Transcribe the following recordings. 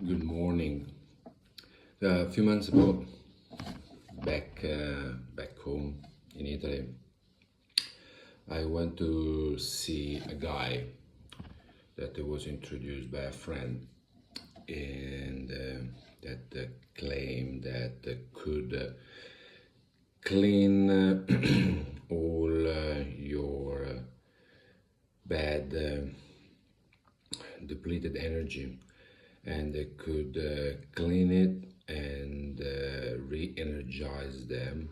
Good morning. A few months ago, back home in Italy, I went to see a guy that was introduced by a friend, and that claimed that could clean all your bad depleted energy, and they could clean it and re-energize them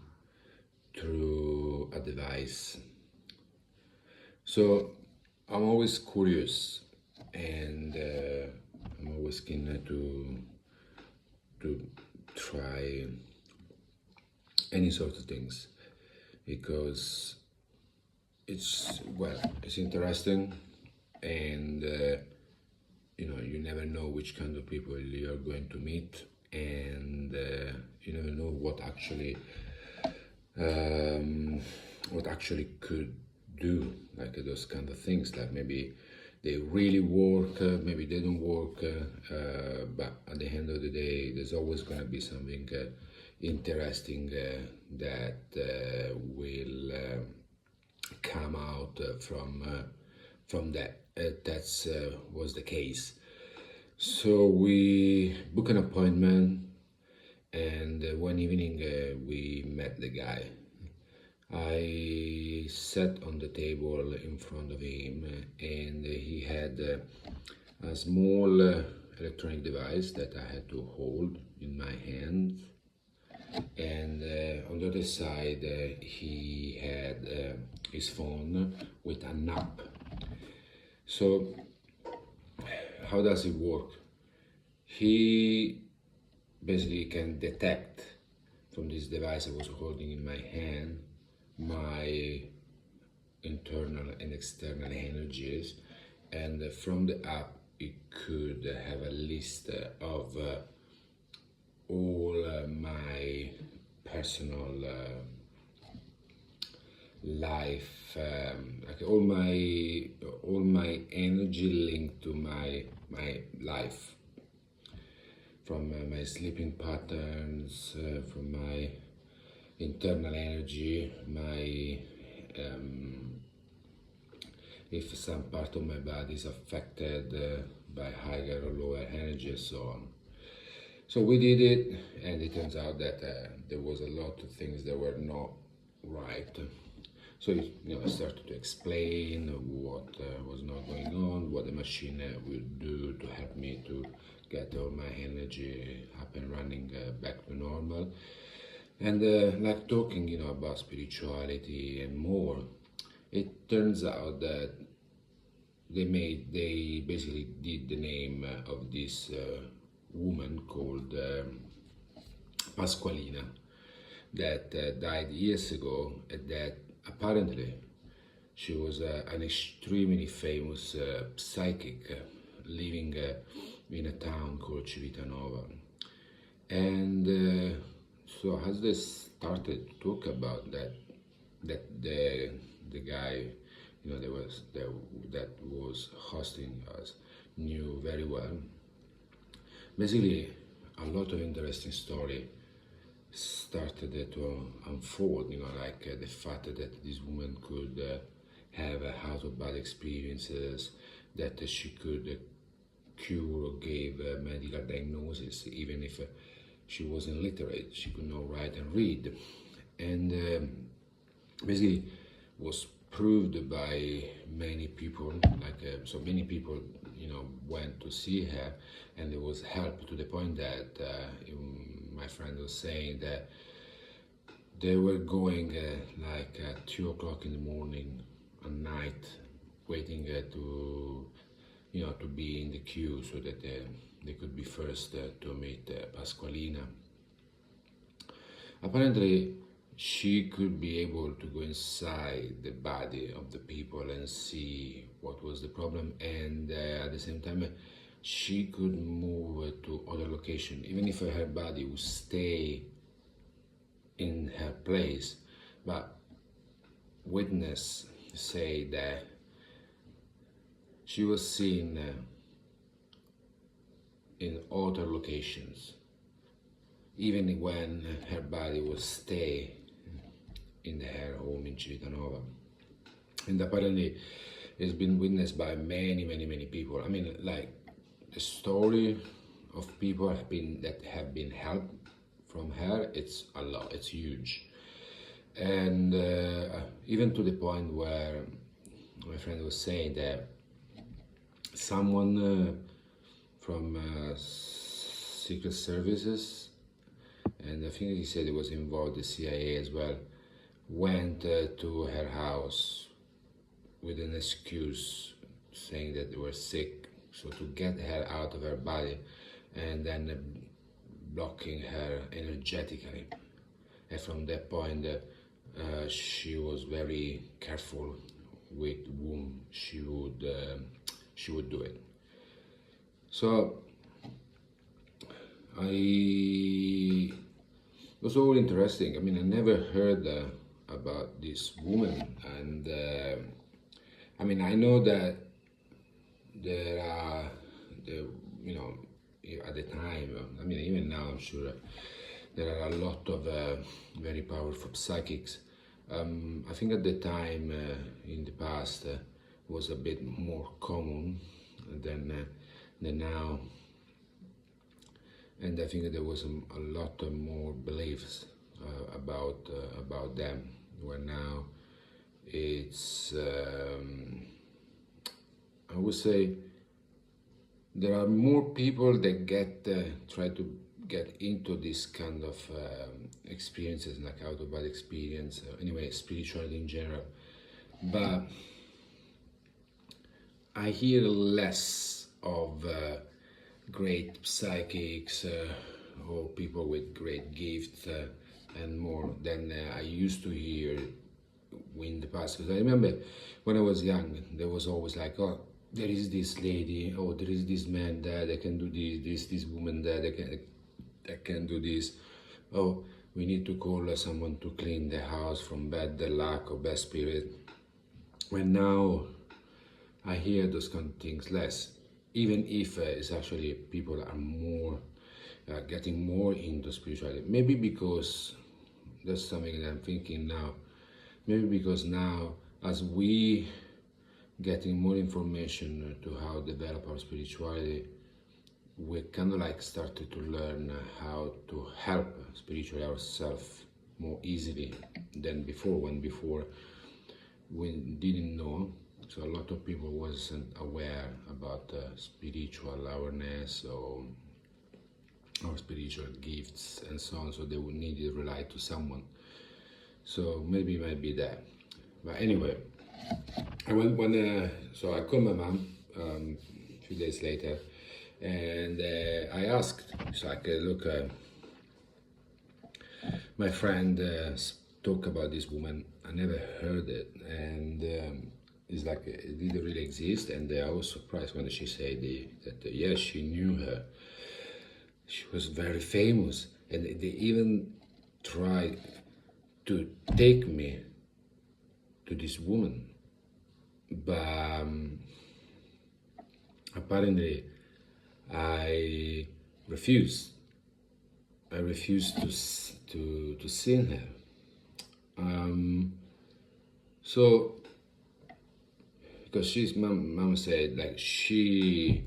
through a device. So I'm always curious, and I'm always keen to try any sort of things, because it's interesting, and you never know which kind of people you're going to meet, and you never know what actually could do, like those kind of things. Like maybe they really work, maybe they don't work, but at the end of the day, there's always going to be something interesting that will come out from that. That's was the case. So we book an appointment, and one evening we met the guy. I sat on the table in front of him, and he had a small electronic device that I had to hold in my hand, and on the other side he had his phone with an app. So how does it work? He basically can detect from this device I was holding in my hand my internal and external energies, and from the app it could have a list of all my personal life, like all my energy linked to my life, from my sleeping patterns, from my internal energy, my if some part of my body is affected by higher or lower energy, and so on. So we did it, and it turns out that there was a lot of things that were not right. So I started to explain what was not going on, what the machine will do to help me to get all my energy up and running back to normal, and like talking, about spirituality and more. It turns out that they basically did the name of this woman called Pasqualina, that died years ago, and that apparently she was an extremely famous psychic living in a town called Civitanova. And so as they started to talk about that the guy, that was hosting us knew very well. Basically, a lot of interesting story started to unfold. Like the fact that this woman could have out of bad experiences, that she could cure or give medical diagnosis, even if she was illiterate, she could not write and read, and basically was proved by many people. Like so many people, went to see her, and there was help to the point that my friend was saying that they were going like at 2 o'clock in the morning at night, waiting to be in the queue so that they could be first to meet Pasqualina. Apparently, she could be able to go inside the body of the people and see what was the problem, and at the same time, she could move to other location, even if her body would stay in her place. But witness say that she was seen in other locations, even when her body will stay in her home in Civitanova. And apparently it's been witnessed by many people. I mean, like, the story of people that have been helped from her, it's a lot, it's huge. And even to the point where my friend was saying that someone from secret services, and I think he said he was involved, the CIA as well, went to her house with an excuse saying that they were sick, so to get her out of her body, and then blocking her energetically. And from that point, she was very careful with whom she would do it. So it was all interesting. I mean, I never heard about this woman, and I mean, I know that there are at the time, I mean, even now, I'm sure there are a lot of very powerful psychics. I think at the time, in the past, was a bit more common than now, and I think there was a lot of more beliefs about them. Where now it's I would say there are more people that try to get into this kind of experiences, like out-of-body experience, anyway, spirituality in general. But I hear less of great psychics or people with great gifts and more than I used to hear in the past. Because I remember when I was young, there was always like, oh, there is this lady, oh, there is this man there that can do this woman there that can do this. Oh, we need to call someone to clean the house from bad luck or bad spirit. When now I hear those kind of things less, even if it's actually people are more getting more into spirituality. Maybe because that's something that I'm thinking now. Maybe because now, as we getting more information to how to develop our spirituality, we kind of like started to learn how to help spiritually ourselves more easily than before. When before we didn't know, so a lot of people wasn't aware about spiritual awareness or spiritual gifts and so on. So they would need to rely to someone. So maybe it might be that. But anyway, so I called my mom a few days later, and I asked, so I could look. My friend talk about this woman. I never heard it, and it's like it didn't really exist. And I was surprised when she said that yes, she knew her. She was very famous, and they even tried to take me to this woman, but apparently I refused. I refused to see her. So because mom said like she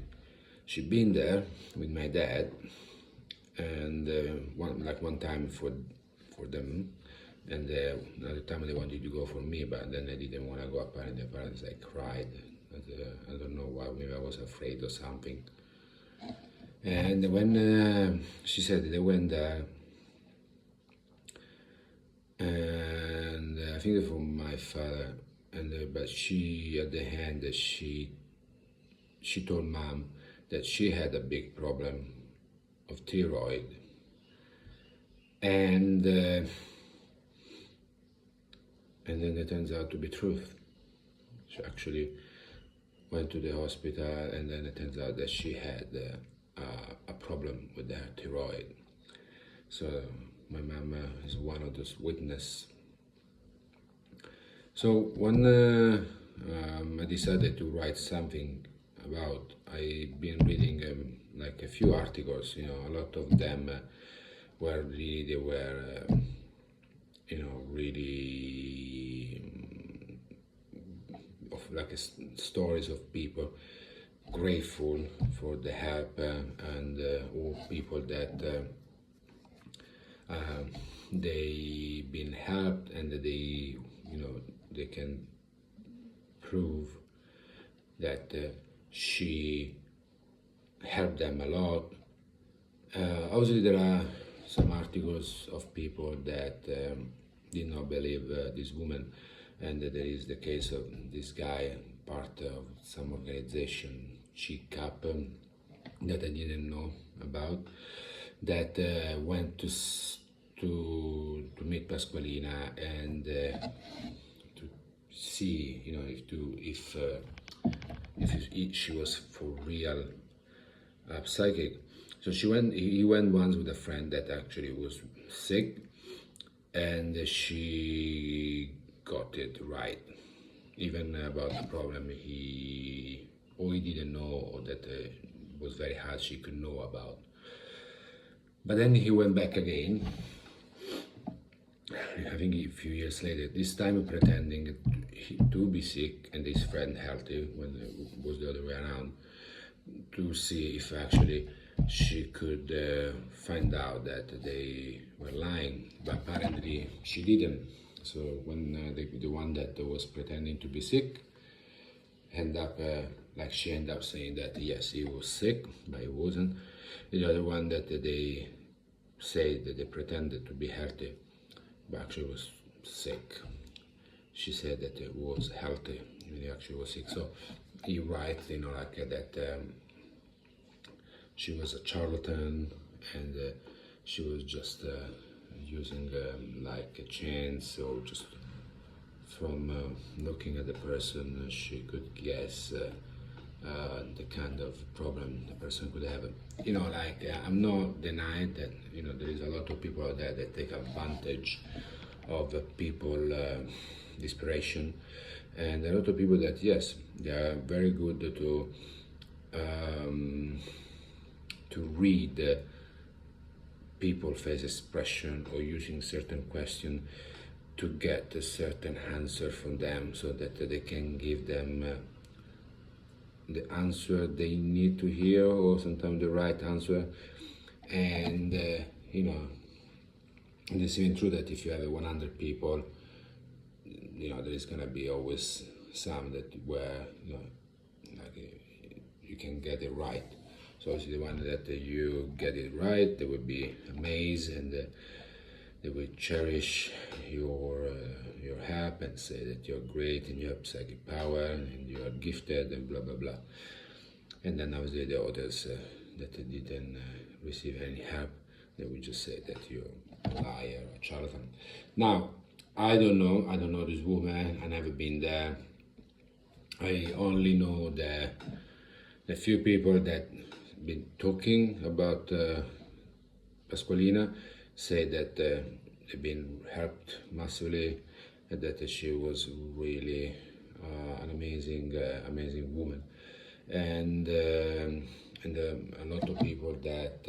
been there with my dad, and one time for them. And another time they wanted to go for me, but then I didn't want to go. Apparently I cried. I don't know why. Maybe I was afraid or something. And when she said they went there, and I think from my father, and but she at the end she told mom that she had a big problem of thyroid, and then it turns out to be truth. She actually went to the hospital, and then it turns out that she had a problem with her thyroid. So my mom is one of those witnesses. So when I decided to write something about, I've been reading like a few articles, a lot of them were really, they were, really of like stories of people grateful for the help and all people that they been helped, and they they can prove that she helped them a lot. Obviously there are some articles of people that did not believe this woman, and there is the case of this guy, part of some organization, Chic Up, that I didn't know about, that went to meet Pasqualina and to see, if she was for real psychic. So he went once with a friend that actually was sick, and she got it right. Even about the problem he didn't know, or that was very hard she could know about. But then he went back again, I think a few years later, this time pretending to be sick and his friend healthy, when it was the other way around, to see if actually she could find out that they were lying. But apparently she didn't. So when the one that was pretending to be sick she ended up saying that yes, he was sick, but he wasn't. The other one that they said that they pretended to be healthy, but actually was sick. She said that it was healthy, when he actually was sick. So he writes, that she was a charlatan, and she was just using like a chance, or just from looking at the person, she could guess the kind of problem the person could have. I'm not denying that there is a lot of people out there that take advantage of people desperation, and a lot of people that, yes, they are very good to read people face expression, or using certain question to get a certain answer from them, so that they can give them the answer they need to hear, or sometimes the right answer. And it's even true that if you have 100 people, there is gonna be always some that where you can get it right. So obviously the one that you get it right, they will be amazed, and they will cherish your help and say that you're great and you have psychic power and you are gifted and blah blah blah. And then obviously the others that didn't receive any help, they will just say that you're a liar or a charlatan. Now, I don't know this woman. I never been there. I only know the few people that been talking about Pasqualina, say that they've been helped massively, and that she was really an amazing woman, and a lot of people that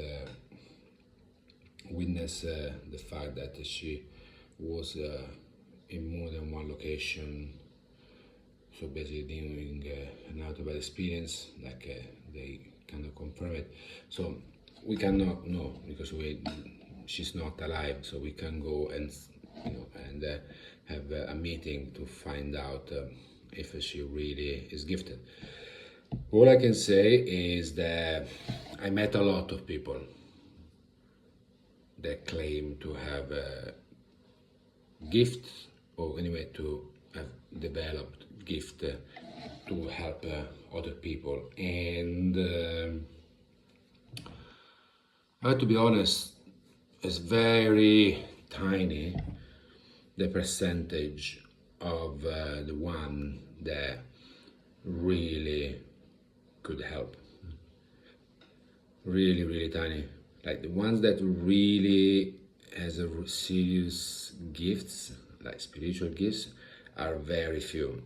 witness the fact that she was in more than one location. So basically doing an out-of-body experience, they kind of confirm it. So we cannot know, because she's not alive, so we can go and have a meeting to find out if she really is gifted. All I can say is that I met a lot of people that claim to have gifts, or anyway to have developed gift to help other people, and I have to be honest, it's very tiny, the percentage of the one that really could help. Really tiny. Like the ones that really has a serious gifts, like spiritual gifts, are very few.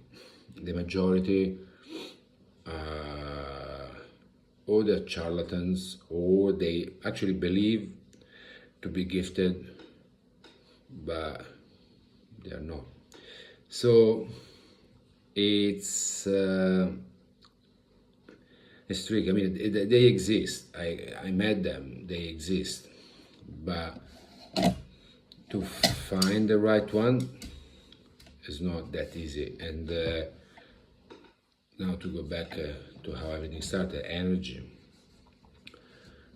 The majority or they're charlatans, or they actually believe to be gifted, but they are not. So it's tricky. I mean, they exist. I met them. They exist, but to find the right one is not that easy. And now to go back to how everything started, energy.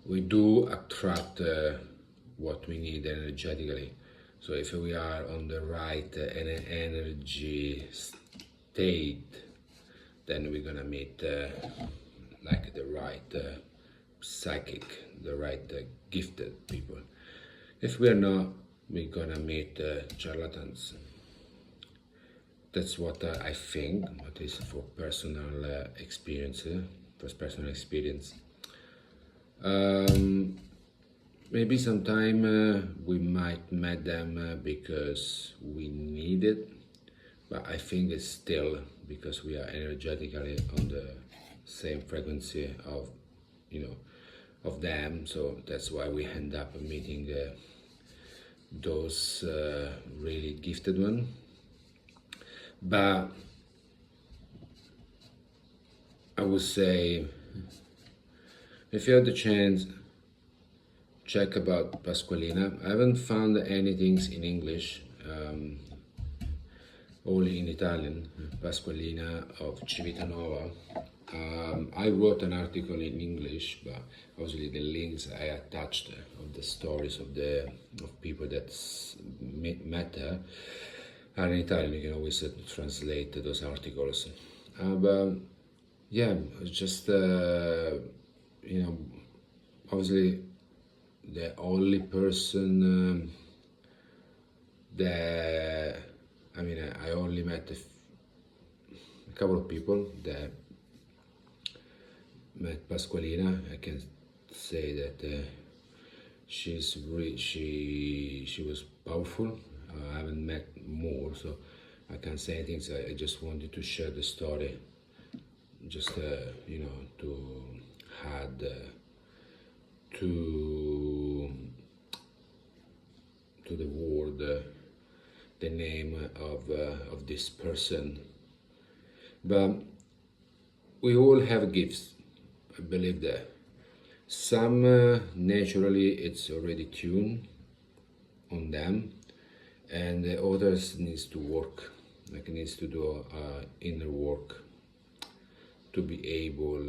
We do attract what we need energetically. So if we are on the right energy state, then we're gonna meet like the right psychic, the right gifted people. If we're not, we're gonna meet charlatans. That's what I think, at least for personal experience, personal experience. Maybe sometime we might met them because we need it, but I think it's still because we are energetically on the same frequency of, of them. So that's why we end up meeting those really gifted ones. But I would say, if you have the chance, check about Pasqualina. I haven't found anything in English, only in Italian. Pasqualina of Civitanova. I wrote an article in English, but obviously the links I attached of the stories of people that met her are in Italian. You can always translate those articles. But yeah, it's just obviously the only person that I only met a couple of people that met Pasqualina. I can say that she was powerful. I haven't met more, so I can't say anything. So I just wanted to share the story, just to add to the word the name of this person. But we all have gifts. I believe that some naturally it's already tuned on them, and the others needs to work, needs to do inner work to be able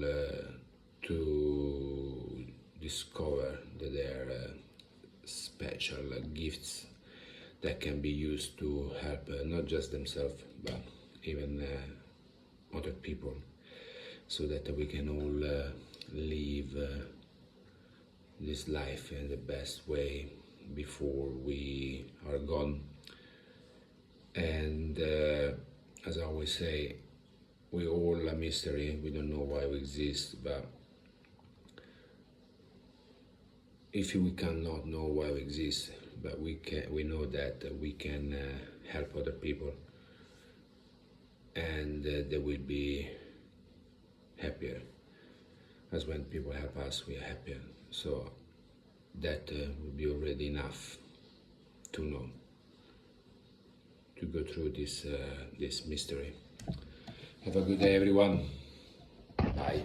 to discover that there are special gifts that can be used to help not just themselves but even other people, so that we can all live this life in the best way before we are gone. And as I always say, we all a mystery. We don't know why we exist, but if we cannot know why we exist, but we know that we can help other people, and they will be happier. As when people help us, we are happier. So that will be already enough to know, to go through this mystery. Have a good day, everyone. Bye.